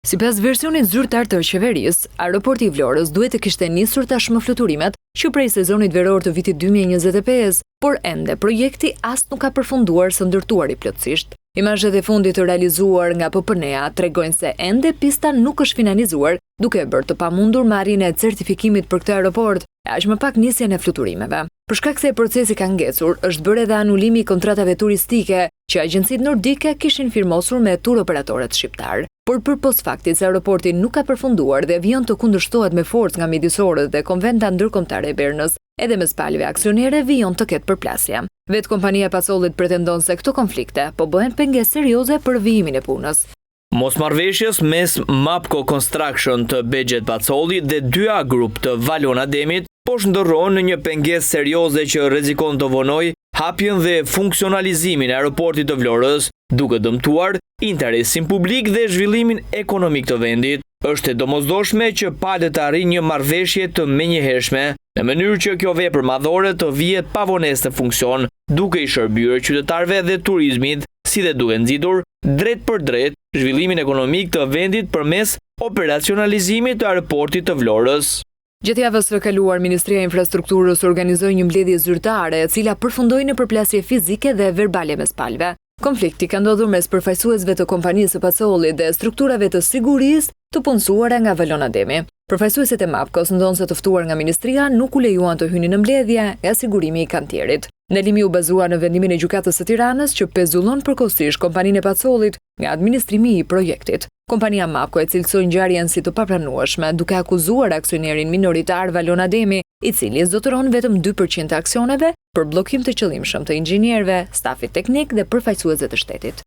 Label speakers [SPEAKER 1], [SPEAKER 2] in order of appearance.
[SPEAKER 1] Sipas versionit zyrtar të qeverisë, aeroporti i Vlorës duhet të kishte nisur tashmë fluturimet që prej sezonit veror të vitit 2025, por ende projekti as nuk ka përfunduar së ndërtuari plotësisht. Imazhet e fundit të realizuar nga PPN-a tregojnë se ende pista nuk është finalizuar, duke bërë të pamundur marrjen e certifikimit për këtë aeroport, e aq më pak nisjen e fluturimeve. Për shkak se procesi ka ngecur, është bërë edhe anulimi i kontratave turistike që agjencitë nordike kishin firmosur me turoperatorët shqiptar. Por për post faktit se aeroporti nuk ka përfunduar dhe vion të kundërshtohet me forcë nga mjedisorët dhe konventa ndërkombëtare e Bernës, edhe mes palëve aksionere vion të ketë përplasje. Vetë kompania Pacollit pretendon se këto konflikte po bëhen pengesë serioze për vijimin e punës.
[SPEAKER 2] Mosmarrveshjes mes Mapco Construction të Bexhet Pacolli dhe 2A Group të Valon Ademit po shndërron në një pengesë serioze që rrezikon të vonojë hapjen dhe funksionalizimin e aeroportit të Vlorës, duke dëmtuar interesin publik dhe zhvillimin ekonomik të vendit. Është e domosdoshme që palët të arrijë një marrëveshje të menjëhershme, në mënyrë që kjo vepër madhore të vihet pavonesë në funksion, duke i shërbyer qytetarëve dhe turizmit, si dhe duke nxitur drejt për drejt zhvillimin ekonomik të vendit përmes operacionalizimit të aeroportit të Vlorës.
[SPEAKER 1] Gjatë javës së kaluar, Ministria e Infrastrukturës organizoi një mbledhje zyrtare, e cila përfundoi në përplasje fizike dhe verbale mes palëve. Konflikti ka ndodhur mes përfaqësuesve të kompanisë së Pacollit dhe strukturave të sigurisë të punësuara nga Valon Ademi. Përfaqësuesit e Mapcos ndonë se të ftuar nga Ministria nuk u lejuan të hynin në mbledhje nga sigurimi i kantierit. Ndalimi u bazua në vendimin e gjykatës së Tiranës që pezullon përkohësisht kompaninë e Pacollit nga administrimi i projektit. Kompania Mapco e cilësoi ngjarjen si të papranueshme, duke akuzuar aksionerin minoritar Valon Ademi, i cili zotëron vetëm 2% të aksioneve për bllokim të qëllimshëm të inxhinierëve, stafit teknik dhe përfaqësuesve të shtetit.